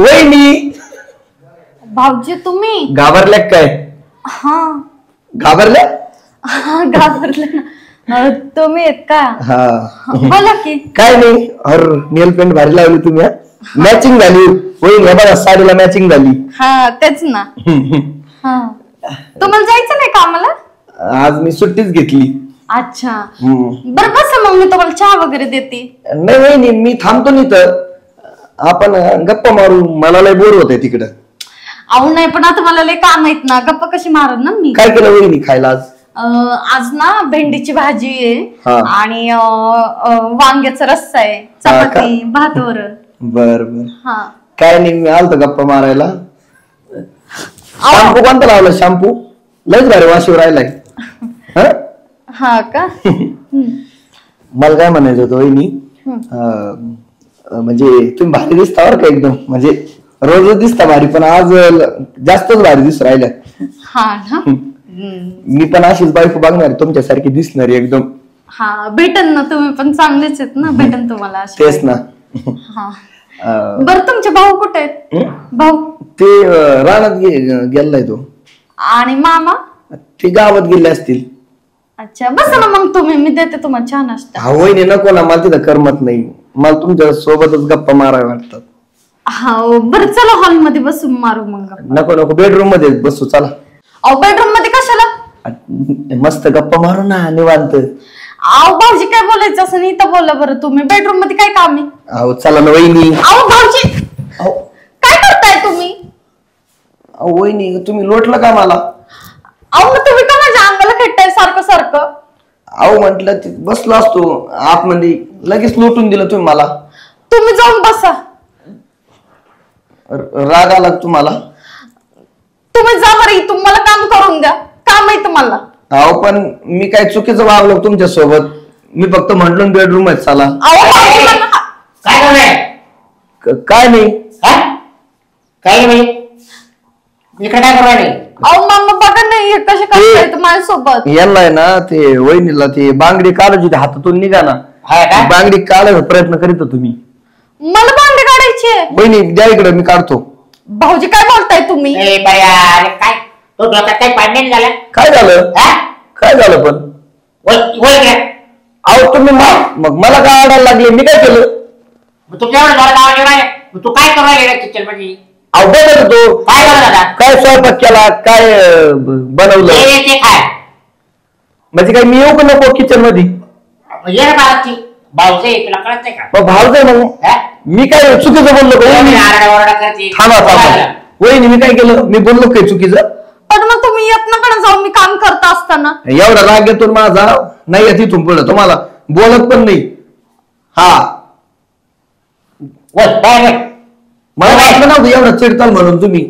वहिनी भाऊजी तुम्ही घाबरल्या काय? हा घाबरल्या? हा घाबरले ना. तुम्ही आहेत का? हा बोला की. काय नाही. अरे नेल पेंट भारी लावली तुम्ही. मॅचिंग झाली वहिनी. बघा साडीला मॅचिंग झाली. हा तेच ना. हा तुम्हाला जायचं नाही का आम्हाला? आज मी सुट्टीच घेतली. अच्छा बरं कसं मग मी तुम्हाला चहा वगैरे देते. नाही वहिनी मी थांबतो नाही तर आपण गप्पा मारू. मला लय बोर होतंय तिकडं. अहो नाही पण आता मला लय काम आहेत ना. गप्पा कशी मारत ना मी. काय केलं वहिनी खायला आज? आज ना भेंडीची भाजी आहे हा. आणि वांग्याचा रस्सा आहे, चपाती, भात वरण. बर बर. हा काय नाही मी आलतो गप्पा मारायला. शॅम्पू कोणता लावला? शॅम्पू लयच भारी वाशीवर राहिलाय. हा का? मला काय म्हणायचं होतं वहिनी, म्हणजे तुम्ही भारी दिसता बरं का एकदम. म्हणजे रोजच दिसता भारी पण आज जास्तच भारी दिसू राहिल्या. हा ना. मी पण अशीच बायको बघणार तुमच्यासारखी दिसणारी एकदम. हा भेटन ना. तुम्ही पण चांगलेच आहेत ना. भेटन तुम्हाला अशी. तेच ना. हा बरं तुमचे भाऊ कुठे आहेत? भाऊ ते रानात गेलाय तो. आणि मामा? ते गावात गेले असतील. अच्छा बस ना मग तुम्ही. मी देते तुम्हाला छान नाश्ता. हा वहिनी नको ना. मला तिथं करमत नाही. मला तुमच्या सोबतच गप्पा माराव्या वाटतात. हा बरं चला हॉल मध्ये बसून मारू मग. नको नको बेडरूम मध्ये बसू चला. अहो बेडरूम मध्ये कशाला? मस्त गप्पा मारू ना निवांत. अहो भाऊजी काय बोलायचं असं नाही तर बोला बरं तुम्ही. बेडरूम मध्ये काय काम आहे? अहो चला ना वहिनी. अहो भाऊजी काय करताय तुम्ही? अहो वहिनी तुम्ही लोटलं का मला? अहो मग तुम्ही का माझ्या अंगाला खेळताय सारखं सारखं? अहो म्हटलं बसलो असतो आतमध्ये लगेच लोटून दिलं तुम्ही मला. तुम्ही जाऊन बसा. राग आला तुम्हाला? तुम्ही जा बरं इथून. मला काम करून द्या. काम आहे तुम्हाला. अहो पण मी काय चुकीचं वागलो तुमच्या सोबत? मी फक्त म्हटलो बेडरूम मध्ये चला. काय नाही काय नाही इकडे काय करायला? अहो मामा बघा नाही कसे करतायत माझ्यासोबत. यांना आहे ना ते वहिनीला ते बांगडी काढायची होती हातातून निघा ना. बांगडी काढायचा प्रयत्न करीत तुम्ही. मला बांगडी काढायची आहे? वहिनी द्या इकडे मी काढतो. भाऊजी काय बोलताय तुम्ही? काय तो डोक्यात काही पाडणे झालं? काय झालं? काय झालं पण? अहो तुम्ही मग मला काय आडायला लागले? मी काय केलं? तू काय करायला किचन मध्ये? अहो बघत होतो. काय झालं? काय स्वयंपाक केला? काय बनवलं? म्हणजे काय मी येऊ का नको किचन मध्ये? तुला कळत नाही का? मग भावजय मग मी काय चुकीचं बोललो का? थांबा वहिनी मी काय केलं? मी बोललो काय चुकीचं? पण मग तुम्ही येत नका जाऊ मी काम करत असताना. एवढा राग येतो माझा नाही येत इथून पुढे. तुम्हाला बोलत पण नाही. हा मला वाटलं नव्हतं एवढं चिडताल म्हणून तुम्ही.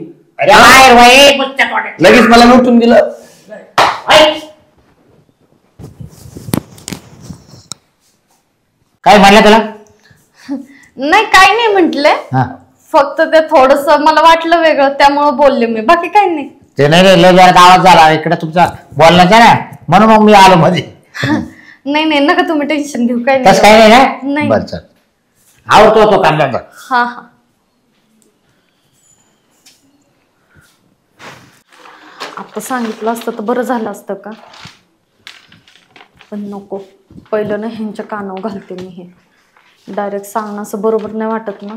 लगेच मला नोटून दिलं. काय म्हणलं तुला? नाही काय नाही म्हंटले. फक्त ते थोडस मला वाटलं वेगळं त्यामुळे बोलले मी. बाकी काही नाही. ते नाही लय जोरात आवाज झाला इकडे तुमचा बोलण्याचा ना म्हणून मग मी आलो मध्ये. नाही नाही नका तुम्ही टेन्शन घेऊ. काय तसं काही नाही ना? नाही. बरं चल आवडतो तो कांदा. हा हा आता सांगितलं असतं तर बरं झालं असतं का? पण नको. पहिलं ना ह्यांच्या कानावर घालते मी. हे डायरेक्ट सांगणं असं बरोबर नाही वाटत ना.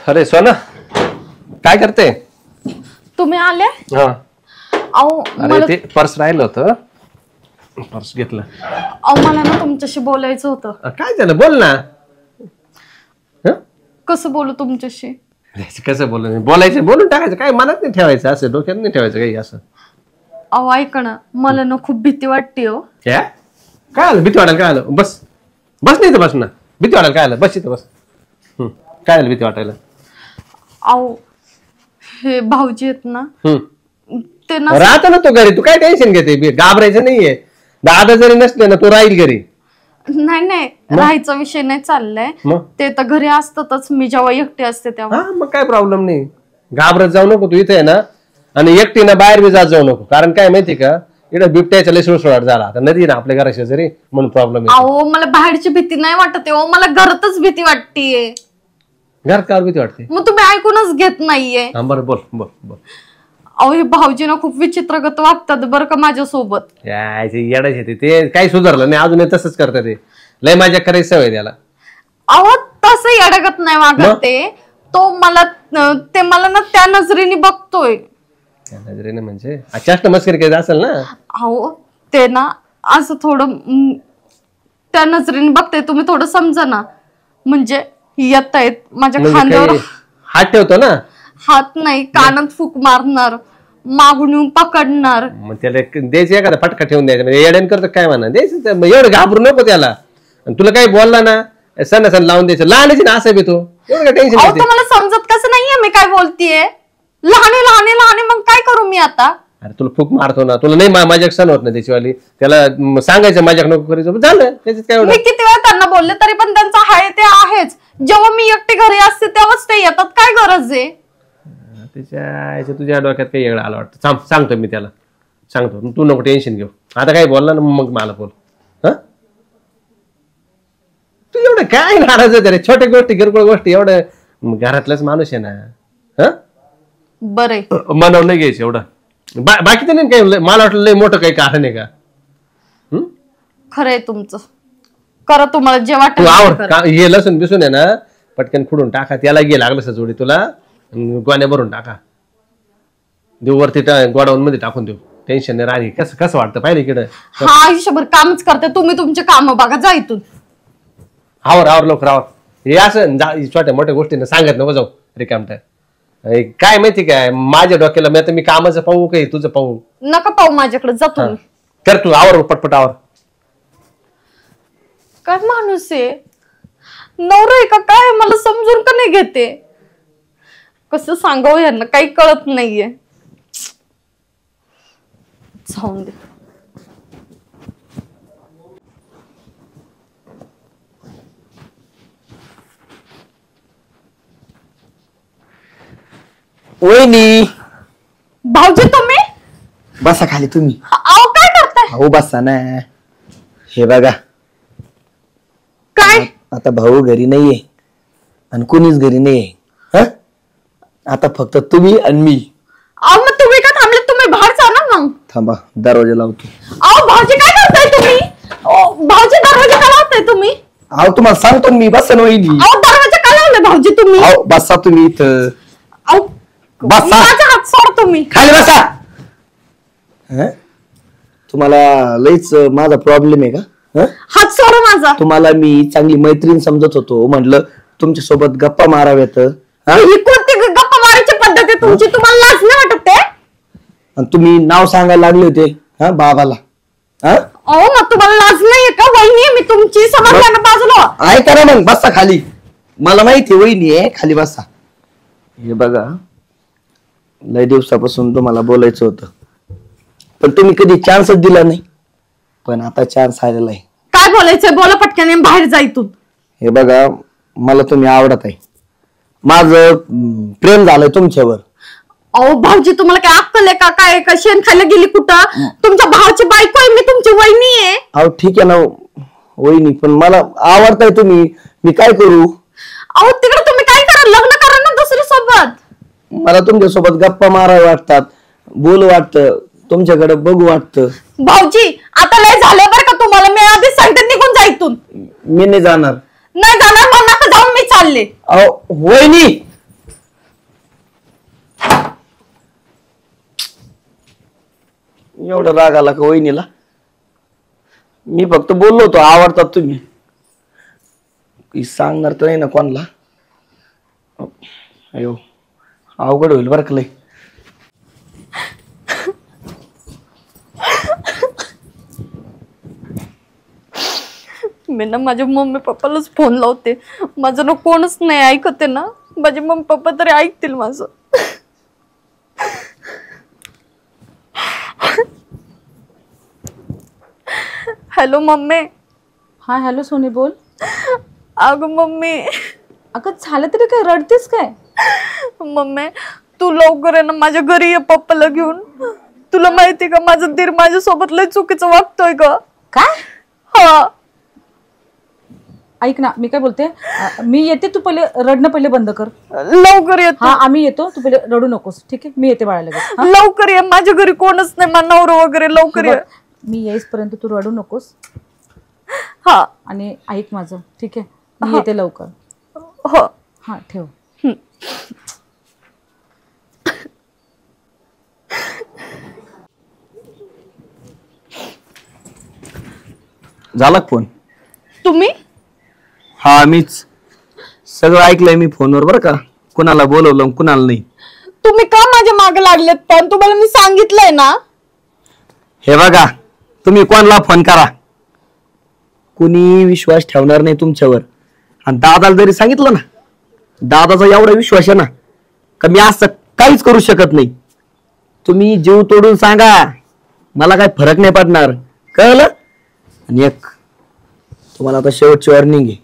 अरे सोना काय करते? तुम्ही आले? अहो अरे ते पर्स राहिलं होतं. पर्स घेतलं. अहो मला ना तुमच्याशी बोलायचं होतं. काय झालं बोल ना. कसं बोलू तुमच्याशी? कसं बोल? बोलायचं बोलून टाकायचं. काय मनात नाही ठेवायचं. असं डोक्यात नाही ठेवायचं काही असं. अहो ऐका ना मला ना खूप भीती वाटते हो. काय आलं भीती वाटायला? काय आलं? बस बस नाही तर बस ना. भीती वाटायला काय आलं? बस इथं बस. काय आलं भीती वाटायला? अहो हे भाऊजी आहेत ना ते ना राहतो ना तो घरी. तू काय टेन्शन घेते? घाबरायचं नाहीये. दादा जरी नसले ना तो राहील घरी. नाही नाही राहायचा विषय नाही चाललाय. ते तर घरी असतातच. मी जेव्हा एकटे असते तेव्हा. मग काय प्रॉब्लेम नाही. घाबरत जाऊ नको तू. इथे आहे ना आणि एकटीनं बाहेर बी जात जाऊ नको, कारण काय माहिती का इकडे बिबट्याच्या लय सुळसुळाट झाला, आता नदी ना आपल्या घराच्या जरी म्हणून प्रॉब्लेम आहे. अहो मला बाहेरची भीती नाही वाटत आहे, मला घरातच भीती वाटतीये. घरात का भीती वाटते? मग तुम्ही ऐकूनच घेत नाहीये. बरं बोल बोल बोल. अहो हे भाऊजी ना खूप विचित्रगत वागतात बरं का माझ्यासोबत. येडाच येते ते, काही सुधारलं नाही अजून, तसंच करतात ते, लय मजा करायची सवय त्याला. अहो तसं येडगत नाही वागत ते, तो मला ते मला ना त्या नजरेने बघतोय. त्या नजरेने म्हणजे अचाष्ट मस्करी करायचं असेल ना. अहो ते ना असं थोडं त्या नजरेने बघतोय, तुम्ही थोडं समजा ना. म्हणजे येत आहेत माझ्या खांद्यावर हात ठेवतो ना. हात नाही, कानात फूक मारणार, मागून येऊन पकडणार. मग त्याला द्यायचं एखादा फटका ठेवून द्यायचा, म्हणजे येड्यान करतो काय म्हणा द्यायचं, एवढं घाबरू नको त्याला. आणि तुला काही बोलला ना सण सण लावून द्यायचं, लहानची ना असं बी तो एवढं काय टेन्शन. अहो तुम्हाला समजत कसं नाहीये मी काय बोलतीये? लहाने लहाने लहाने मग काय करू मी आता? अरे तुला फूक मारतो ना, तुला नाही माझ्या सण होत ना त्याचीवाली, त्याला सांगायचं माझ्या नको करायचं, झालं त्याच्यात काय. मी किती वेळा त्यांना बोलले तरी पण त्यांचं हाय ते आहेच. जेव्हा मी एकटी घरी असते तेव्हाच ते येतात, काय गरज आहे? त्याच्या तुझ्या डोक्यात काही वेगळं आलं वाटतं. सांगतो मी त्याला, सांगतो, तू नको टेन्शन घेऊ. आता काही बोलला ना मग मला बोल. हा तू एवढं काय नाराज आहे रे, छोट्या गोष्टी किरकोळ गोष्टी, एवढं घरातलाच माणूस आहे ना. हा बरे मनावर नाही घ्यायचं एवढं. बाकी तर नाही काही, मला वाटलं लय मोठं काही कारण आहे का? खरंय तुमचं, करा तुम्हाला जे तू वाटत. आवर हे लसूण बिसून आहे ना पटकन खुडून टाका, त्याला गे लागलं जोडी तुला, गोण्या भरून टाका, देऊ वरती गोडाऊन मध्ये टाकून देऊ, टेन्शन नाही राहिली. कसं कसं वाटतं पाहिजे इकडं. हा आयुष्यभर कामच करते तुम्ही, तुमचे काम बघा जा इथून. आवर लवकर आवर. हे असं छोट्या मोठ्या गोष्टींना सांगत नको जाऊ रिकामट. काय माहिती काय माझ्या डोक्याला, मी आता मी कामाचं पाहू काही तुझं पाहू? नका पाहू माझ्याकडे, जा तुम्ही. कर तू, आवर पटपट आवर. काय माणूस आहे, नवरा आहे का काय, मला समजून का नाही घेते? कसं सांगावं यांना, काही कळत नाहीये. जाऊन दे. वहिनी भाऊजी तुम्ही बसा खाली. तुम्ही अहो काय करताय? भाऊ बसा ना. हे बघा काय आता भाऊ घरी नाहीये आणि कोणीच घरी नाहीये. हा आता फक्त तुम्ही आणि मी. अहो मग तुम्ही का थांबले? तुम्ही बाहेर जा ना मग. थांबा दरवाजा लावतो. अहो भाऊजी काय करताय तुम्ही? भाऊजी दरवाजा का लावताय तुम्ही? अहो तुम्हाला सांगतो मी, बसा ना वहिनी. अहो दरवाजा का लावलाय भाऊजी तुम्ही? अहो बसा तुम्ही इथं. अहो बसा. माझा हात सोड तुम्ही. खाली बसा. तुम्हाला लईच माझा प्रॉब्लेम आहे का? हात सोड माझा. तुम्हाला मी चांगली मैत्रीण समजत होतो, म्हटलं तुमच्या सोबत गप्पा माराव्यात. ही कोणती गप्पा मारायची पद्धत आहे तुमची? तुम्हाला लाज नाही वाटत ते? आणि तुम्ही नाव सांगायला लागले होते हा बाबाला. अहो मग तुम्हाला लाज नाहीये का? वहिनी आहे मी तुमची, समजलं ना बाजूला. ऐका ना मग, बसा खाली. मला माहिती वहिनी आहे, खाली बसा. हे बघा लय दिवसापासून तुम्हाला बोलायचं होतं, पण तुम्ही कधी चान्सच दिला नाही, पण आता चान्स आलेला आहे. काय बोलायचंय बोला पटकन, बाहेर जा इथून. हे बघा मला तुम्ही आवडत आहे, माझं प्रेम झालंय तुमच्यावर. अहो भाऊजी तुम्हाला काय अक्कल आहे का? काय का शेण खायला गेली कुठं? तुमच्या भावाची बायको आहे मी, तुमची वहिनी आहे. अहो ठीक आहे ना वहिनी, पण मला आवडताय तुम्ही, मी काय करू? अहो तिकडे तुम्ही काय करा, लग्न करा ना दुसरी सोबत. मला तुमच्यासोबत गप्पा मारावं वाटतात, बोलू वाटतं, तुमच्याकडे बघू वाटतं. भाऊजी आता लय झालं बरं का तुम्हाला, मी आधीच सांगते निघून जा इथून. मी नाही जाणार. नाही जाणार मग नका जाऊन, मी चालले. अहो वहिनी एवढा राग आला का वहिनीला? मी फक्त बोललो होतो आवडतात तुम्ही, सांगणार तर नाही ना कोणाला. अयो अवघड होईल बरं का लय. मी ना माझ्या मम्मी पप्पालाच फोन लावते, माझं ना कोणच नाही ऐकते ना, माझे मम्मी पप्पा तरी ऐकतील माझं. Hello mummy. हा हॅलो सोनी बोल. अगं मम्मी. अगं झालं तरी काय, रडतेस काय? मम्मी तू लवकर आहे ना माझ्या घरी ये पप्पाला घेऊन. तुला माहिती का माझा दीर माझ्यासोबत लय चुकीचं वागतोय का. काय? हा ऐक ना, मी काय बोलते, मी येते, तू पहिले रडणं पहिले बंद कर. लवकर ये तू. हा आम्ही येतो, तू पहिले रडू नकोस, ठीक आहे? मी येते बाळाला लगेच. हा? लवकर ये, माझ्या घरी कोणच नाही, माझा नवरा वगैरे. लवकर ये. मी येईसपर्यंत तू रडू नकोस. हा आणि ऐक माझं, ठीक आहे? मी येते लवकर. हो. हा ठेव. झाला फोन? तुम्ही? हा मीच. सगळं ऐकलंय मी फोनवर बरं का, कुणाला बोलवलं कुणाला नाही. तुम्ही का माझ्या मागे लागलेत? पण तुम्हाला मी सांगितलंय ना. हे बघा, तुम्ही कोणाला फोन करा, कुणी विश्वास ठेवणार नाही तुमच्यावर. आणि दादाला जरी सांगितलं ना, दादाचा एवढा विश्वास आहे ना का मी असं काहीच करू शकत नाही. तुम्ही जीव तोडून सांगा, मला काही फरक नाही पडणार, कळलं? आणि एक तुम्हाला आता शेवटची वॉर्निंग आहे,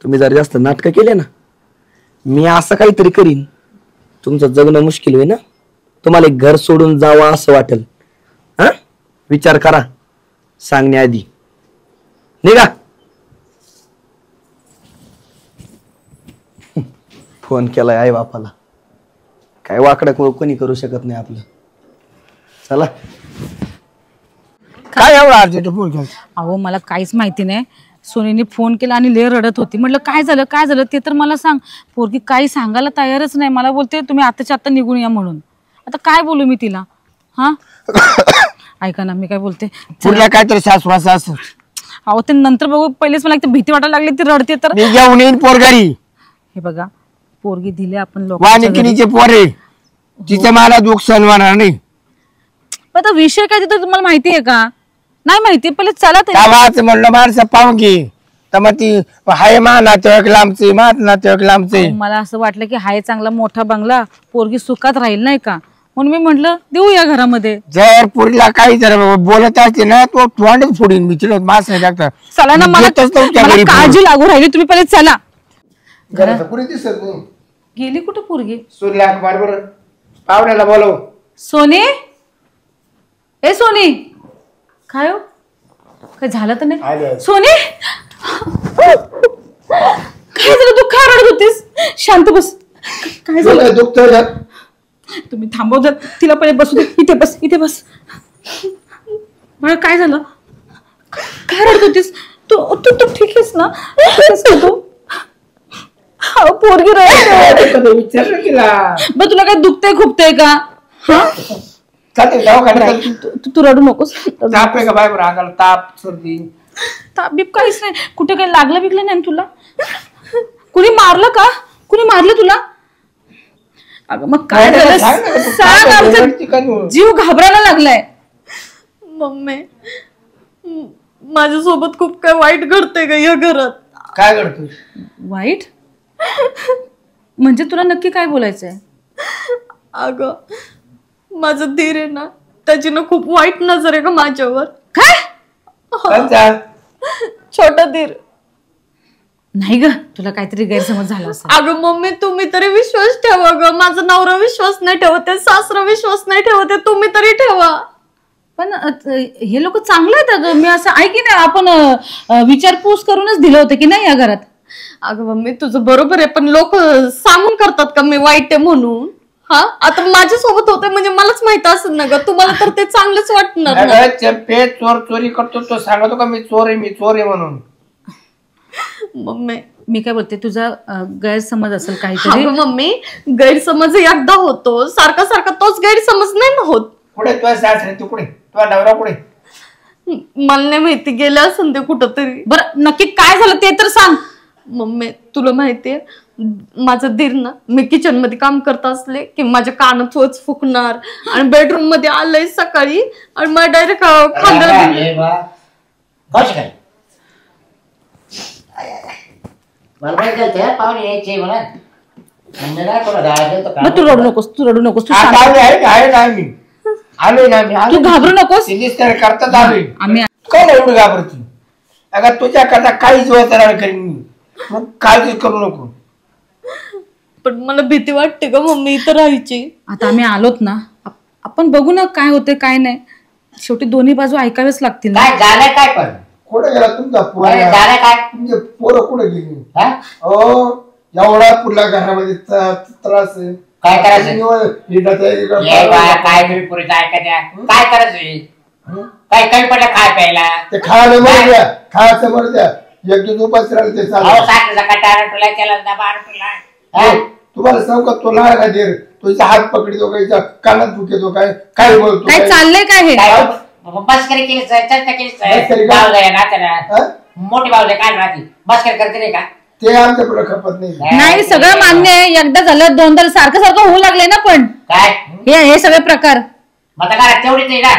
तुम्ही जर जास्त नाटकं केले ना, मी असं काहीतरी करीन, तुमचं जगणं मुश्किल होईल ना. तुम्हाला एक घर सोडून जावं असं वाटेल. हा, विचार करा सांगण्याआधी. निघा. फोन केलाय आई बापाला, काय वाकडं कोणी करू शकत नाही आपलं. चला. काय एवढा अर्जंट फोन केला? अहो मला काहीच माहिती नाही. सोनीने फोन केला आणि लय रडत होती. म्हटलं काय झालं काय झालं ते तर मला सांग. पोरगी काही सांगायला तयारच नाही. मला बोलते तुम्ही आताच्या आता निघून या म्हणून. आता काय बोलू मी तिला? हा ऐका ना, मी काय बोलते, पुढल्या काहीतरी सासू असं. अहो ते नंतर बघू, पहिलेच मला एक भीती वाटायला लागली, ती रडते तर. मी घेऊन येईन पोरगारी. हे बघा, पोरगी दिली आपण लोक, वानिकिनीचे पोरे, तिचं मला दुःख सणवणार नाही. आता विषय काय तिथं तुम्हाला माहिती आहे का? नाही माहिती. पहिले चला ते. गावाचं म्हणलं माणसं पाहून घे, तर मग ती हाय मा नातेवाईक लांबचे, मात नातेवाईक लांबचे. मला असं वाटलं की हाय चांगला मोठा बंगला, पोरगी सुखात राहील नाही का, म्हणून मी म्हटलं देऊ या घरामध्ये. जर पुरीला काही जर बोलत असते ना, तो तोंडच फोडीन मी तिला. मास नाही टाकता. चला ना, मला काळजी लागू राहिली. तुम्ही पहिले चला. गेली कुठं पोरगी? सूर्या बरोबर पाहुण्याला बोलव. सोनी, ए सोनी, काय हो, काय झालं तर नाही? सोनी, काय झालं? तू का रडत होतीस? शांत बस. काय झालं? दुःख तुम्ही थांबव जर, तिला पहिले बसू दे. इथे बस, इथे बस. बरं काय झालं? काय रडत होतीस? तू तू तू ठीक आहेस ना? तू पोरगी रडते. विचारलं तिला. बरं तुला काय दुखतंय खुपतंय का? तू रडू नकोस. ताप आहे का बाय? रागाला ताप सर्दी ताप बीप काहीच नाही. कुठे काही लागलं बिगलं नाही तुला? कुणी मारलं का? कुणी मारलं तुला? अगं मग काय झालं सांग. आमचा जीव घाबरायला लागलाय. मम्मी, माझ्यासोबत खूप काय वाईट घडतंय का या घरात? काय करतोय? वाईट म्हणजे तुला नक्की काय बोलायचंय? अगं माझं धीर आहे ना, त्याची ना खूप वाईट नजर आहे का माझ्यावर. काय? छोटा धीर. नाही ग, तुला काहीतरी गैरसमज झाला असेल. अगं मम्मी, तुम्ही तरी विश्वास ठेवा ग. माझा नवरा विश्वास नाही ठेवते, सासरा विश्वास नाही ठेवते, तुम्ही तरी ठेवा. पण हे लोक चांगले आहेत अगं. मी असं ऐकी नाही, आपण विचारपूस करूनच दिलं होतं की नाही या घरात. अगं मम्मी तुझं बरोबर आहे, पण लोक सांगून करतात का मी वाईट आहे म्हणून? हा, आता माझ्यासोबत होते म्हणजे मलाच माहित असेल ना ग. तुम्हाला तर ते चांगलंच वाटणार ना. चंपे चोर चोरी करतो, तो सांगतो का मी चोर आहे म्हणून? मम्मी मी काय बोलते, तुझा गैरसमज असेल काहीतरी. अगं मम्मी, गैरसमज एकदा होतो, सारखा सारखा तोच गैरसमज नाही ना होत. कुठे तुझ्या सासरे, तू कुठे, तुझा नवरा कुठे? मला नाही माहिती, गेले असेल ते कुठं तरी. बरं नक्की काय झालं ते तर सांग. मम्मी तुला माहितीये, माझं धीर ना, मी किचन मध्ये काम करत असले की माझ्या कानात वच फुकणार आणि बेडरूम मध्ये आलंय सकाळी आणि मला डायरेक्ट खांद्याला. तू रडू नकोस, तू रडू नकोस. तू घाबरू नकोस. करतात आलोय. आम्ही काय एवढं घाबरती? अगं तुझ्या करता काहीच वचना करीन मी, मग काळजी करू नको. पण मला भीती वाटते का मम्मी इथं राहायची. आता आम्ही आलोत ना, आपण बघू ना काय होते काय नाही. शेवटी दोन्ही बाजू ऐकाव्याच लागतील ना. काय झालंय काय पण कुठे गेला तुमचा पोर? अरे झालंय काय तुमचे पोरं कुठे गेली? हा? एवढा पुढल्या घरामध्ये त्रास आहे. काय करायचं काय काय तुम्ही पुरीचं ऐकायच्या काय करायचं काय कमी पडलं खाय प्यायला ते खायला मरू द्या, खायचं मरू द्या. एक दिवस उपास राहिलं ते अहो चालेल. साखरेचा कटारा तुला केला डबा आणला तुम्हाला सांगू का तो लहान आहे देर, तुझा हात पकडतो का कानात फुकेतो काय काय बोलतो काय चाललंय काय हे? मस्करी केली चर्चा केली मस्करी का? बावजाय नात्याला मोठी बावजाय काय राहते मस्करी करते नाही का ते आमच्या पुढे खपत नाही. नाही सगळं मान्य आहे. एकदा झालं दोनदा सारखं सारखं होऊ लागले ना. पण काय हे सगळे प्रकार मग आता घरात तेवढीच नाही ना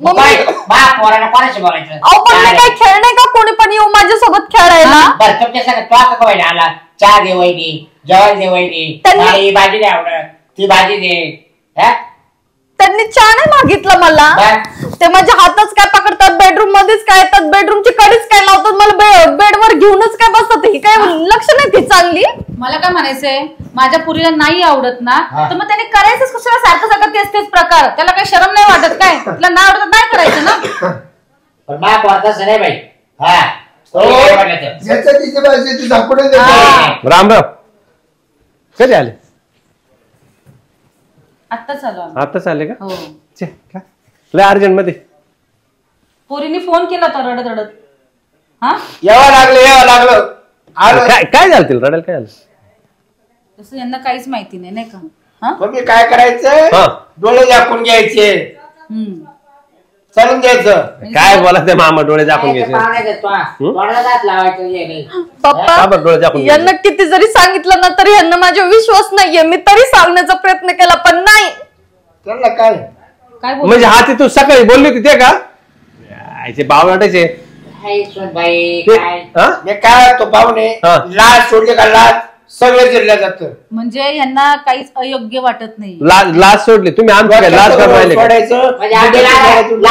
मम्मी बा पोराला कोणाशी बोलायचं अहो पण मी काय खेळ नाही का कोणी पण येऊ माझ्यासोबत खेळायला. बरं तुमच्या सगळं तो का व्हायला आला चहा दे वहिनी जेवण दे वहिनी त्यांनी- मला ही भाजी दे आवडत ती भाजी दे हा? त्यांनी चहा नाही मागितलं मला. बरं. ते माझ्या हातच काय पकडतात, बेडरूम मध्येच काय येतात, बेडरूमची कडीच काय लावतात, मला बेडवर घेऊनच काय बसतात. ही काय लक्ष नाही ती चांगली. मला काय म्हणायचंय, माझ्या पुरीला नाही आवडत ना हा. तर मग त्याने करायचंच कशाला सारखं सारखं तेच प्रकार. त्याला काही शरम नाही वाटत काय? तुला नाही आवडत नाही करायचं ना. पण मा पोरताच नाही बाई हा ज्याच्या तिच्या बाजूचे ते झापडे राम राम. कधी आले? आत्ताच आलो आम्ही. आताच आले का? हो. छे, काय? लय अर्जंट मध्ये. पोरीने फोन केला होता रडत रडत. हा यावं लागलं. काय काय झालं तिला रडायला? काय झालं? तसं यांना काहीच माहिती नाही नाही का? हा मग मी काय करायचं? हा. डोळे झाकून घ्यायचे, हम्म. चालून द्यायचं. काय बोला ते मामा डोळे झाकून घ्यायचे. पप्पा का बरं डोळे झाकून यांना घ्यायचे? किती जरी सांगितलं ना तरी यांना माझा विश्वास नाहीये. मी तरी सांगण्याचा प्रयत्न केला पण नाही. त्यांना काय काय बोल म्हणजे हाती तू सकाळी बोलली होती ते का? याचे बाव वाटायचे बाई ते काय हा? मी काय तो पाहुणे हा. लाच सोडले का लाच सगळं जिरल्या जातं. म्हणजे यांना काहीच अयोग्य वाटत नाही. लाज सोडली तुम्ही आमची काय लाज करून राहिले का? सोडायचं म्हणजे आम्ही लाज काय आले तुम्ही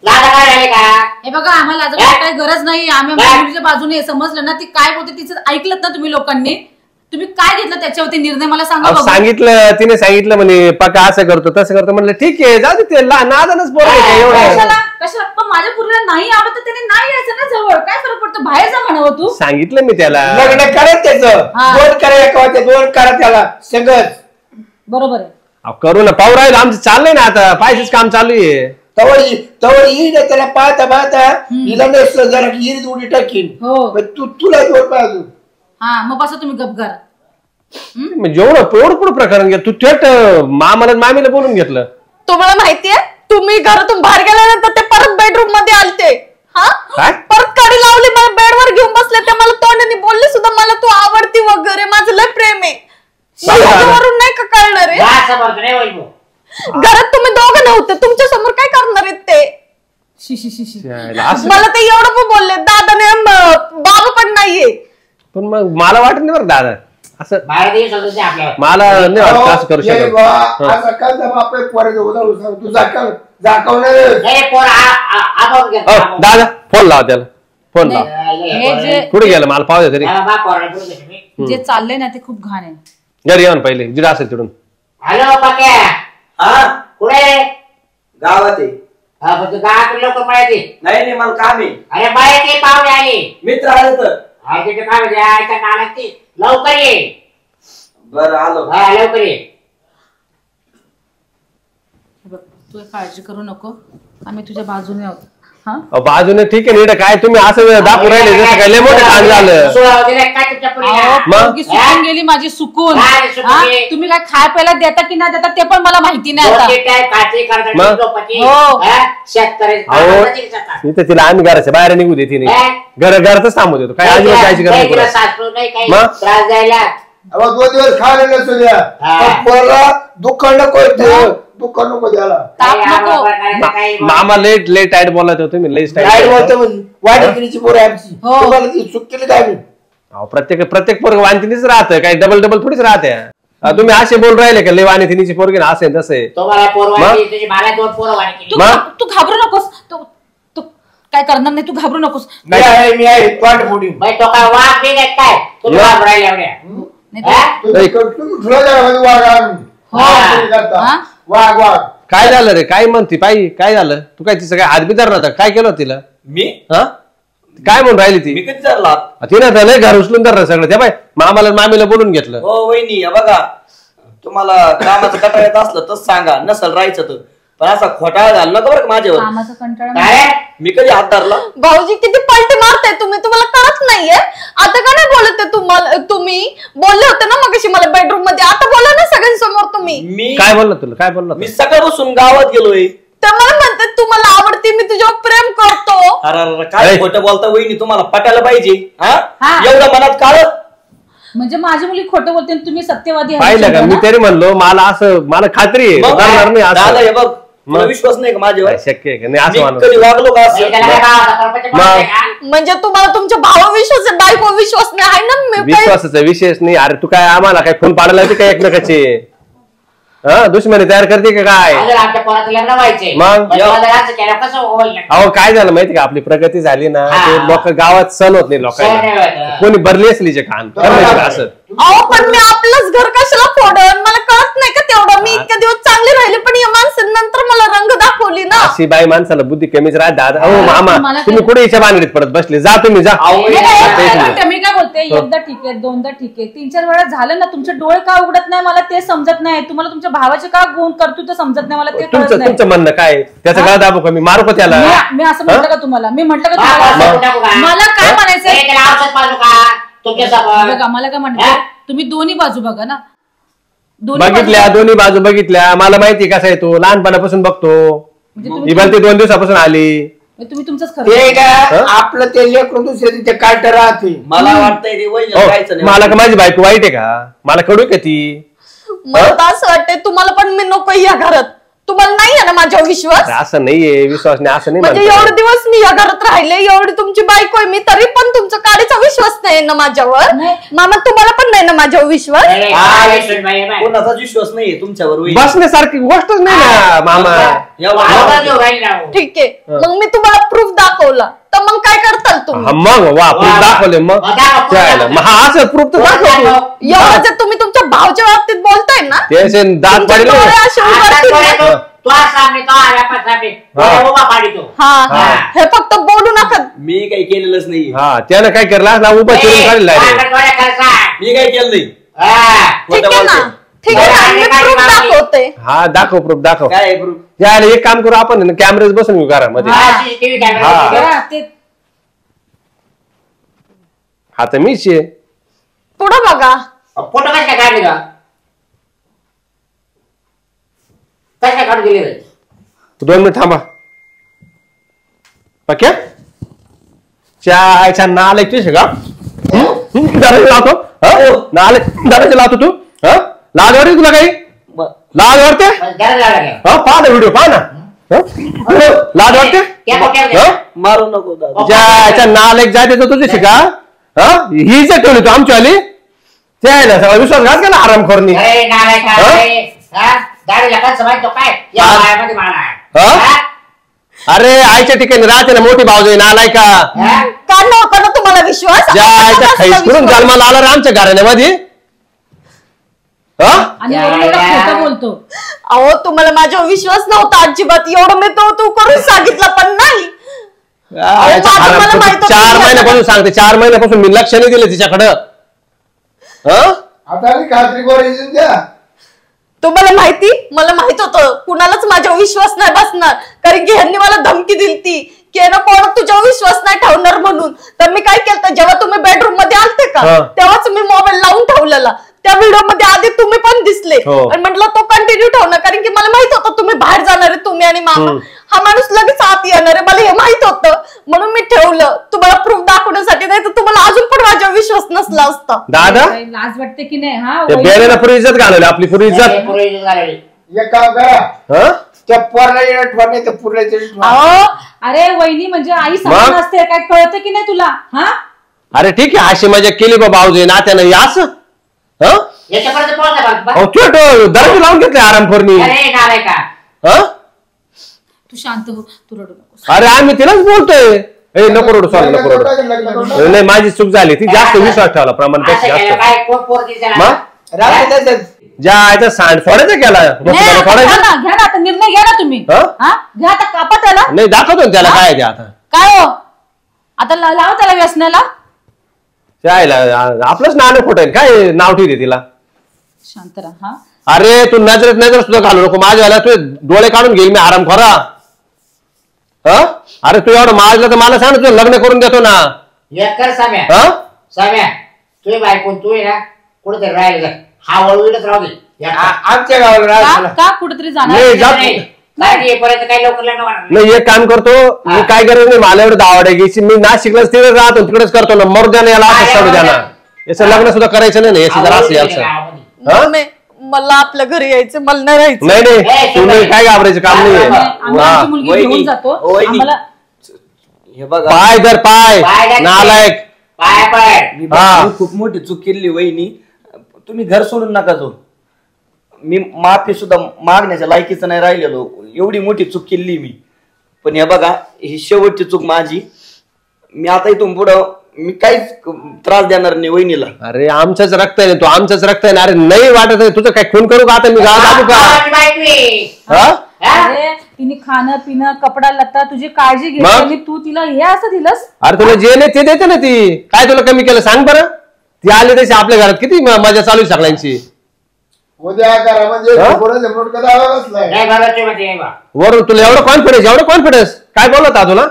लाज काय आले का हे बघा आम्हाला अजून काही गरज नाही. आम्ही आमच्या मुलीच्या बाजूने समजलं ना ती काय बोलते तिचं ऐकलं ना तुम्ही लोकांनी. तुम्ही काय घेतलं त्याच्यावरती निर्णय मला सांगा अहो, बघू. सांगितलं तिने सांगितलं म्हणे पक्का असं करतो तसं करतो म्हणलं ठीक आहे जाऊ दे ते नादानच पोरं आहे का एवढं. कशाला कशाला पण माझ्या पुरीला नाही आवडत तर त्याने नाही यायचं ना जवळ. काय फरक पडतो? बाहेर जा म्हणावं तू. सांगितलं मी त्याला. लग्न करत त्याचं हा. दोन करा एका वाट्या, दोन करा त्याला सगळंच. बरोबर आहे. अहो, करू ना पाहू राहिलो आमचं चाललंय ना आता पाहिजेच काम चालू आहे. तवळ येईल ना त्याला पाहता पाहता हिला नसलं जरा हिरीत उडी टाकीन. हो. पण तुला दोन पाहिजे. हा मग बसा तुम्ही गपगार. म्हणजे एवढं पुढं प्रकरण घ्या तू थेट मामाला मामीला बोलून घेतलं. तुम्हाला माहितीये तुम्ही घरातून बाहेर गेल्यानंतर ते परत बेडरूम मध्ये आलते. हा काय? परत कडी लावली मला बेडवर घेऊन बसले. ते मला तोंडाने बोलले सुद्धा मला तू आवडती वगैरे. माझं लय प्रेम आहे. वरून नाही का कळणार आहे? घरात तुम्ही दोघं नव्हते तुमच्या समोर काय करणार आहेत ते? शी शी शी शी. असं- मला ते एवढं पण बोलले. दादाने बाबा पण नाहीये. पण मग मला वाटत नाही बरं दादा असं आपल्याला मला नाही वाटत असं करू ये शकत. बा, हा. असं काय जर बापरे पोराचं उदाहरण सांग. तू झाकवणार हो, दादा फोन लावा त्याला फोन लाव. हे जे कुठे गेलं मला पाहू दे तरी. जे चाललंय ना ते खूप घाण आहे. घरी येऊन पहिले जिडा असेल तिकडून. हॅलो पक्या हा कुठे गावात आहे. गावाकडे लवकर माहिती नाही मला काम आहे. अरे माहिती पाहुणे आले मित्र आले तर लवकर ये बरं आलो. हा लवकर ये. हे बघ, तू काळजी करू नको. आम्ही तुझ्या बाजूने आहोत. हा बाजूने ठीक आहे नीट काय तुम्ही असं दाखवू राहिले जसं काय लय मोठं काम झालं. सोळा दिले काय तुमच्या पुरीला? मग? पोरगी सुकून गेली माझी सुकून. काय सुकून हा? गेली? तुम्ही काय खाय प्यायला देता की नाही देता ते पण मला माहिती नाही आता. दोन-तीन टाइम खाते करतात मग? झोपाची. हो. हा? शेतकऱ्याची अहो कामाची जातात. इथं तिला आम्ही घराच्या बाहेर निघू देते काय? नाही घरातच थांबू देतो काय अजिबात जायची गरज नाही नाही तिला पुढं. सासू नाही काही मग? त्रास द्यायला. अहो 2 दिवस खायला नसू द्या. हा. पण पोराला दुःख नको दुःख नको द्याला. ताप काही नको. आम्हाला करायचं काही मग. मामा लेट लेट टाईट बोलायचं तुम्ही लई काय बोलतो टाईट. म्हणजे वाढीची पोर आहे आमची. हो. तुम्हाला ती चूक केली काय मी? प्रत्येक पोरग वांतिनीच राहतं काही डबल थोडीच राहते. तुम्ही असे बोल राहिले का लय वाणितिनीची पोरगी ना असे तसे. तुम्हाला पोरवानी मग? तुझी मला 2 पोरं वाणी केली. तू मग? तू घाबरू नकोस. तू तू काय करणार नाही, तू घाबरू नकोस. मी आहे तोंड फोडी बाई तो काय वाघ बिग आहे काय तुम्ही वापरायला एवढ्या नाही वाघ वाघ काय झालं रे? काय म्हणते बाई? काय झालं? तू काय तिचं काय हात बिदार नव्हता? काय केलं होतं तिला? मी हा काय म्हणून राहिली ती? मी कधी धरला? तिनं तर लय घर उचलून धरलं सगळं. त्या बाई मामाला मामीला बोलून घेतलं. हो वहिनी, बघा तुम्हाला कामाचं कंटाळा येत असलं तर सांगा, नसल राहायचं तर. पण असा खोटाळा झाला नका बरं माझ्यावर. कामाचा कंटाळा काय मी कधी हात धरला? भाऊजी किती पलटी मारताय तुम्हाला कळत नाहीये? आता का नाही बोलत तुम्हाला? तुम्ही बोलले होते ना मगाशी मला बेडरूम मध्ये, आता बोला ना सगळ्यांसमोर तुम्ही. मी काय बोलला तुला? काय बोलला? मी सकाळपासून गावात गेलोय. तर मला म्हणतात तू मला आवडते, मी तुझ्यावर प्रेम करतो. अरे काय खोटं बोलता वहिनी, तुम्हाला पटायला पाहिजे. हा. एवढं मनात काळ. म्हणजे माझी मुली खोटं बोलते आणि तुम्ही सत्यवादी आहात पाहिलं का? समजा मी ना? तरी म्हणलो मला खात्री आहे मग करणार नाही दादा असं. हे बघ, तुला विश्वास नाही का माझ्यावर? काय शक्य आहे का? नाही असं मी माणूस कधी वागलो का असं? त्याला काय गावाचा परपंच पडतंय का? म्हणजे तुम्हाला तुमच्या भावा विश्वास आहे, बायको विश्वास नाही आहे ना? मी काय- विश्वासाचा विशेष नाही. अरे तू काय आम्हाला काय फोन पाडायला होती का एकमेकाचे? हा दुश्मनी तयार करते का काय? अजून आमच्या पोराचं लग्न व्हायचंय मग? पण तुला जर असं केलं कसं होईल? अहो काय झालं माहिती का? आपली प्रगती झाली ना, हा. ते लोक गावात सण होत नाही सण लोकांना. नाही होत. कोणी भरली असली जे कान ठरवायचं का असं? अहो पण मी आपलंच घर कशाला फोडन? मला कळत नाही का तेवढं? मी इतके दिवस चांगले राहिले, पण या माणसानंतर मला रंग दाखवली ना. अशी बाई माणसाला बुद्धी कमीच राहत. दादा अहो मामा तुम्हाला तुम्ही कुठे हिच्या बांधडीत परत बसले? जा तुम्ही जा. अहो, नाही, नाही, आता एक इथे मिनिट, मी काय बोलते, एकदा ठीक आहे, दोनदा ठीक आहे, 3-4 वेळा झालं ना, तुमचे डोळे का उघडत नाही मला ते समजत नाही. तुम्हाला तुमच्या भावाचे का गुण करतो ते समजत नाही मला, ते कळत नाही. तुमचं म्हणणं काय? त्याचं गळा दाबू का? मी मारू का त्याला? मी असं म्हटलं का तुम्हाला? मी म्हटलं का हा, तुम्हाला? पाऊस टाकू का? मला काय ए, म्हणायचंय त्याला औषध पाजू का तुमच्यासमोर? बघा, मला काय म्हणायचं, तुम्ही दोन्ही बाजू बघा ना. बघितल्या दोन्ही बाजू बघितल्या. मला माहिती कसा आहे तो, लहानपणापासून बघतो. म्हणजे तुम्ही ही बाई 2 दिवसापासून आली. तुम्ही तुमचंच ते खरं. का आपलं ते लेकरून दुसऱ्या तिथे काट राहते. मला वाटतंय ते वहिनी हो, जायचं नाही. मला का माझी बायको वाईट आहे का? मला कळू का ती? मला तर असं वाटतंय तुम्हाला पण मी नको या घरात. तुम्हाला नाही आहे ना माझ्यावर विश्वास? अरे असं नाहीये, विश्वास नाही असं नाही म्हणजे म्हणतो. एवढे दिवस मी या घरात राहिले, एवढी तुमची बायको आहे मी, तरी पण तुमचा काडीचा विश्वास नाही ना माझ्यावर? नाही. मामा तुम्हाला पण नाही ना माझ्यावर विश्वास? अरे, काय विश्वास बाई, बाई. कोणाचाच विश्वास नाहीये तुमच्यावर वहिनी. बसण्यासारखी गोष्टच नाही ना मामा. एवढं आवाज येऊ राहिला राव. ठीक आहे, मग मी तुम्हाला प्रूफ दाखवला तर मग काय करताल हा, तुम्ही? मग वा प्रूफ दाखवले मग मग दाखव, त्याला. मग हा असं प्रूफ तर दाखवतो. एवढं जर तुम्ही तुमच्या भावच्या बाबतीत बोलताय ना, त्याचे दात तुमचे पाडले. डोळे असे आता उघडतील डोळे ना. तो सामने तो आल्या पण सामने डोळे उभा पाडितो. हा, हे फक्त बोलू नका. मी काही केलेलंच नाही. हा त्यानं काय केलं असं उभं चिरून काढलेलं आहे. मी काही केलं नाही. ठीक आहे ना, ठीक आहे ना, मी प्रूफ दाखवते. हा दाखव प्रूफ दाखव. काय आहे proof? यायला एक काम करू आपण, कॅमेरेज बसून घेऊ घरामध्ये. सीसीटीव्ही हा. कॅमेरा ते आता मीच आहे. पुढं बघा. फोटो कसे काय काढले का? कसे काय काढून दिले रे? 2 मिनिट थांबा. पक्या चायच्या नाला एकटीस का? दाराची लावतो. दाराची लावतो तू. लाज वाटते तुला काही? लाज वाटते? गरज लागला काय? पाहा ना व्हिडिओ पाहा ना. लाज वाटते? क्या बोलते रे? मारू नको दादा. ज्याच्या नाला एक जायचं तुझी शिका. ही जे ठेवली तू आमची आली त्याला सगळा विश्वासघात केला आराम करून. अरे नालायक आहे. हा? दाढीला कसं माहिती तो काय? या हा? वयामध्ये मला आहे. हा? हा? अरे आईच्या ठिकाणी राहते ना मोठी भावजई नालाय का? हा? का नव्हता ना तुम्हाला विश्वास? ज्या आता आईच्या कसला खैस करून विश्वास? जन्माला आला रे आमच्या घराण्यामध्ये. आणि वरून एवढा खोटं बोलतो. अहो तुम्हाला माझ्यावर विश्वास नव्हता अजिबात. एवढं मी तू करून सांगितलं पण नाही. मला माहित होतं 4 की महिन्यापासून सांगते, 4 महिन्यापासून मी लक्ष नाही दिलं तिच्याकडं. आता खात्री करायची द्या. तुम्हाला माहिती, मला माहित होतं कुणालाच माझ्यावर विश्वास नाही बसणार, कारण की ह्यांनी मला धमकी दिलती की ना कोण तुझ्यावर विश्वास नाही ठेवणार म्हणून. तर मी काय केलं, जेव्हा तुम्ही बेडरूम मध्ये आलते का तेव्हाच मी मोबाईल लावून ठेवलेला. त्या व्हिडिओ मध्ये आधी तुम्ही पण दिसले आणि म्हटलं तो कंटिन्यू ठेवणार, कारण की मला माहित होतं तुम्ही बाहेर जाणार आहे, तुम्ही आणि मामा. हा माणूस लगेच आत येणार आहे, मला हे माहित होतं म्हणून मी ठेवलं तुम्हाला प्रूफ दाखवण्यासाठी. नाही तर तुम्हाला अजून पण माझ्यावर विश्वास नसला असता. दादा काही लाज वाटते की नाही? हा त्या बेऱ्याला पुरी इज्जत घालवली, आपली पुरी इज्जत. पुरी झालेली. एक काम करा, हं? त्या पोरला ठेवा तर पुरला अहो, अरे वहिनी म्हणजे आई समान असते, काय कळतं की नाही तुला? हा अरे ठीक आहे, अशी मजा केली बाबा भाऊजी नात्यानं हे असं. याच्यापर्यंत पोहोचला बघ. छोट दरवाजे लावून घेतले आराम करून. अरे नालायका. तू शांत हो, तू रडू नकोस. अरे आम्ही तिलाच बोलतोय. ए नको रडू, सॉरी नको रडू. नाही माझी चूक झाली, ती जास्त विश्वास ठेवला प्रमाणपेक्षा जास्त. मग ज्या आयचा सांड सोडायचा केला नाही, आता घ्या ना, घ्या ना, आता निर्णय घ्या ना तुम्ही. हा घ्या आता, कापा त्याला. नाही दाखवतो ना त्याला काय ते आता काय हो आता लाव त्याला व्यसनाला. त्याला आपलंच नाणं खोटं काय नाव ठेवते तिला. शांत राहा. हा अरे तू नजरेत नजर सुद्धा घालू नको माझ्याला, तू डोळे काढून घेईल मी आराम खरा. अरे तू एवढं माजलं तर मला सांग, तुझं लग्न करून देतो ना. साम्या तू बायको तू आहे ना कुठेतरी राहिला हा वळवीडच राहू दे आमच्या गावाला का कुठेतरी जाणार नाही जात काही लवकर लग्न होणार नाही. नाही. एक काम करतो मी, काय गरज नाही मला एवढं दावाड्या घ्यायची. मी नाशिकलाच तिकडे राहतो, तिकडेच करतो ना. मरू द्या ना याला, असं सोडू द्या ना. याचं लग्न सुद्धा करायचं नाही याची जरा असं याचं. मम्मी, मला आपल्या घरी यायचं, मला नाही राहायचं. नाही नाही तुम्ही काय घाबरायचं काम आम्ही नाहीये. आमची मुलगी घेऊन जातो. आम्हाला हे बघा, पाय दर पाय नालायक. पाय पाय मी खूप मोठी चूक केली वहिनी. तुम्ही घर सोडून नका जाऊ. मी माफी सुद्धा मागण्याच्या लायकीचं नाही राहिलेलो. एवढी मोठी चूक केली मी. पण हे बघा, ही शेवटची चूक माझी. मी आता इथून पुढं मी काहीच त्रास देणार नाही वहिनीला. अरे आमचंच रक्त आहे, तू आमचंच रक्त आहे. अरे नाही वाटत तुझं काय खून करू का आता मी गावात आणू का. अरे तिने खाणं पिणं कपडा लत्ता तुझी काळजी घेतली आणि तू तिला हे असं दिलंस. अरे तुला जे नाही ते देते ना ती. काय तुला कमी केलं सांग बरं. ती आली तशी आपल्या घरात किती मजा चालू सगळ्यांची. वरून तुला एवढं कॉन्फिडन्स काय बोलत तुला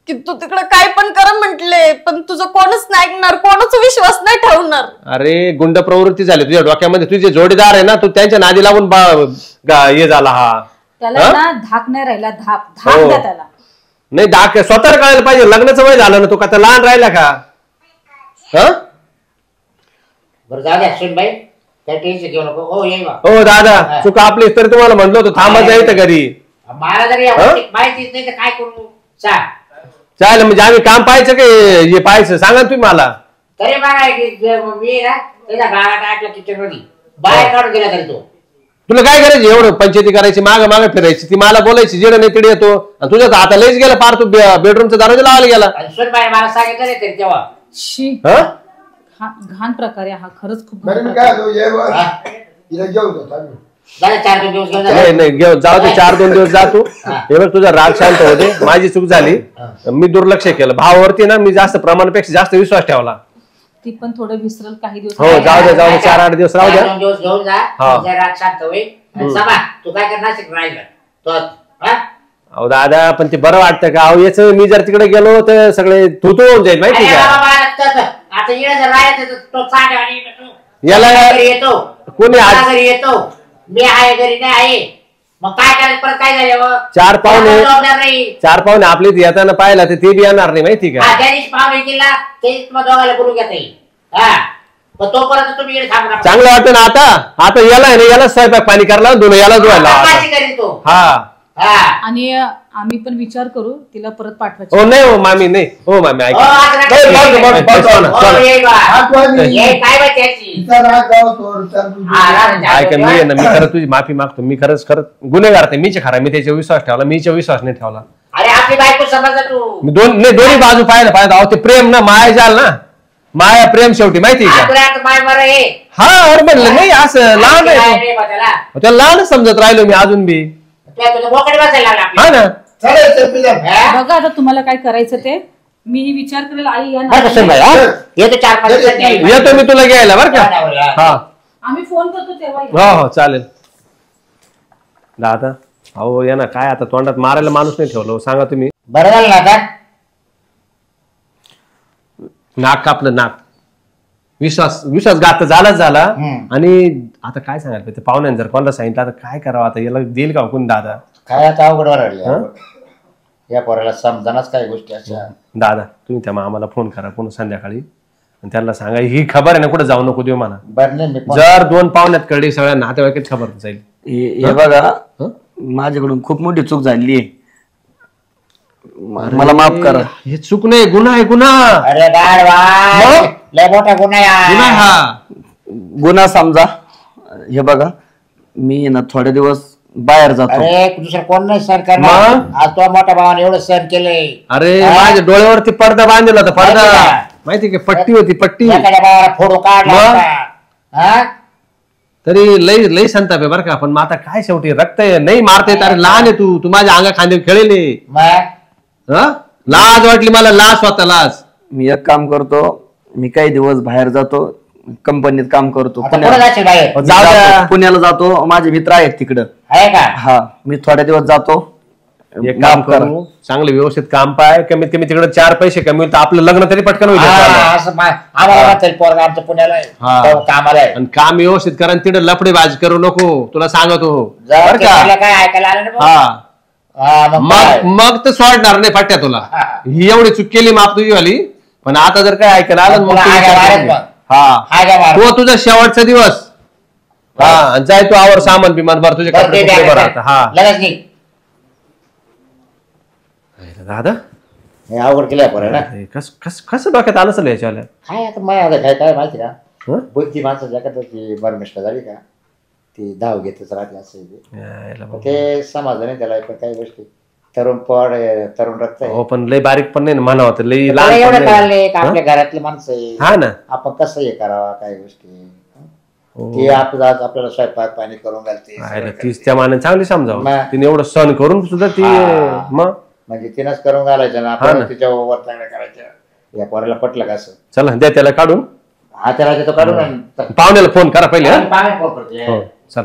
की तू तिकडे काय पण कर म्हटले, पण तुझं कोणच नाही ऐकणार, कोणाचा विश्वास नाही ठेवणार. अरे गुंड प्रवृत्ती झाली तुझ्या डोक्यामध्ये. तुझे जोडीदार आहे ना, तू त्यांच्या नादी लागून हे झाला. हा त्याला ना धाक नाही राहिला. धाक द्या त्याला. नाही धाक स्वतःला कळायला पाहिजे. लग्नाचं वय झालं ना, तू का लहान राहिला का. बरं जाऊ द्या सुनबाई, काय टेन्शन घेऊ नको. हो दादा चुका आपलीच, तरी तुम्हाला म्हणलो होतो थांबायचं इथं घरी. मला जरी माहितीच नाही तर काय करू सांग. चालेल म्हणजे आम्ही काम पाहायचं की हे पाहायचं सांगा तुम्ही मला. तरी बघा मी ना त्याच्या गावात टाकलं किचन मध्ये बाहेर काढून गेला तरी तो. तुला काय करायची एवढं पंचायती करायची, मागे मागे फिरायची. ती मला बोलायची जिडे नाही तिडे येतो. आणि तुझ्या आता लयच गेला पार, तू बेडरूमचा दरवाजा लावायला गेला. सुनबाई मला सांगितलं नाही तरी तेव्हा. शी घाण प्रकारे हा खरंच खूप झालं 4-2 दिवस घेऊन नाही नाही घेऊन जाऊ दे. 4-2 दिवस जा तू. हे बघ तुझा राग शांत होते. माझी चूक झाली, मी दुर्लक्ष केलं. भावावरती ना मी जास्त प्रमाणापेक्षा जास्त विश्वास ठेवला. ती पण थोडं विसरल काही दिवस. हो जाऊ दे 4-8 दिवस राहू द्या. 4-2 दिवस घेऊन जा. राग शांत होईल. सभा तू काय करणार राहिलं अहो दादा पण ते बरं वाटतं का. अहो याच मी जर तिकडे गेलो तर सगळे तू होऊन जाईल माहिती का. आता तो याला येतो कोणी घरी येतो. मी आहे घरी नाही आहे. मग काय करायचं परत काय झालं. 4 पाहुणे आपली येताना पाहिला तर ते बी येणार नाही माहिती का. त्या दिवशी पाहुणे गेला ते मग दोघाला बोलू घेता येईल. पण तोपर्यंत तुम्ही इकडे थांबणार. चांगलं वाटतं ना आता याला आहे ना, याला स्वयंपाक पाणी करायला दोन याला धुवायला. करीन तो. आणि आम्ही पण विचार करू तिला परत पाठवायचं. हो नाही हो मामी नाही हो मामी ऐक मी ना, मी खरं तुझी माफी मागतो. मी खरंच गुन्हेगार आहे. मीच खरा. मी त्याच्या विश्वास ठेवला, मीच्या विश्वास नाही ठेवला. अरे आपली बायको समजला तू. मी दोन्ही बाजू पाहिलं अहो ते प्रेम ना माया जाल ना, माया प्रेम शेवटी माहिती का. हा म्हणलं नाही असं लहान आहे त्याला, लहानच समजत राहिलो मी अजून बी. हा ना बघा आता तुम्हाला काय करायचं ते मी विचार करेल. आई येतो मी तुला घ्यायला बरं का. हा आम्ही फोन करतो तेव्हा. हो चालेल. दादा अहो या ना काय आता तोंडात मारायला माणूस नाही ठेवलं सांगा तुम्ही. बरं झालं ना आता. नाक कापलं नाक. विश्वासघात झालाच झाला. आणि आता काय सांगायला ते पाहुण्याने जर कोणाला सांगितलं आता काय करावं. आता याला देईल का कोण दादा. काय आता अवघड वाढले या पोराला समजानाच काही गोष्टी अशा. दादा तुम्ही त्या आम्हाला फोन करा पुन्हा संध्याकाळी आणि त्यांना सांगा ही खबर आहे ना कुठे जाऊ नको देऊ मला. जर 2 पाहुण्यात कळली सगळ्या नातेवाईकात खबर जाईल. हे बघा माझ्याकडून खूप मोठी चूक झाली आहे. मला माफ करा. हे चूक नाही गुन्हा आहे गुन्हा. अरे लय मोठा गुन्हा गुन्हा समजा. हे बघा मी ना थोडे दिवस बाहेर जातो. अरे दुसरं कोण नाही सहन करणार. आज तो मोठ्या भावाने एवढं सहन केलंय. अरे माझ्या डोळ्यावरती पडदा बांधलेला होता. पडदा माहिती का? पट्टी होती पट्टी. एखाद्या भावाला फोडो काढला होता. तरी लई लई संताप आहे बरं का. पण मग आता काय शेवटी रक्त नाही मारता येत. अरे लहान आहे तू माझ्या अंगा खांद्यावर खेळले. लाज वाटली मला. लाज स्वतः लाज. मी एक काम करतो, मी काही दिवस बाहेर जातो, कंपनीत काम करतो. पुण्याला जातो, माझे मित्र आहेत तिकडं. हा मी थोड्या दिवस जातो. एक काम करू, चांगलं व्यवस्थित काम पाय. कमीत कमी तिकडे 4 पैसे कमी होईल तर आपलं लग्न तरी पटकन होईल. आणि काम व्यवस्थित करा. तिकडे लफडे बाज करू नको. तुला सांगतो मग तर सोडणार नाही फाट्या तुला. ही एवढी चूक केली माफ तुझी वाली. पण आता जर काय ऐकायला आलं मग हा तो तुझा शेवटचा दिवस. हा जाय तू आवर सामान बिमान भर तुझे कपडे भर. हा दादा अवघड केलं ना. कसं डोक्यात आलं असेल याच्याला. काय आता काय काय माहिती का बुद्धी माणसं जगात बरमिष्ट झाली का ती धाव घेतच राहते असं. ते समजलं नाही त्याला. पण काही गोष्टी तरुण रक्त आहे. पण लय बारीक पण नाही म्हणावं तर लय एवढं कळले का आपल्या घरातले माणसं आहे. हा ना. आपण कसं हे करावा काही गोष्टी ती आपल्याला स्वयंपाक पाणी करून घालते. तीच त्या मानाने चांगली समजावं. तिने एवढं सण करून सुद्धा ती मग म्हणजे तिनंच करून घालायचं ना. आपण तिच्या वर चांगल्या करायच्या. या पोराला पटलं का असं. चला द्या त्याला काढून. हा त्याला तो काढून पाहुण्याला फोन करा पहिले. फोन करतो. चल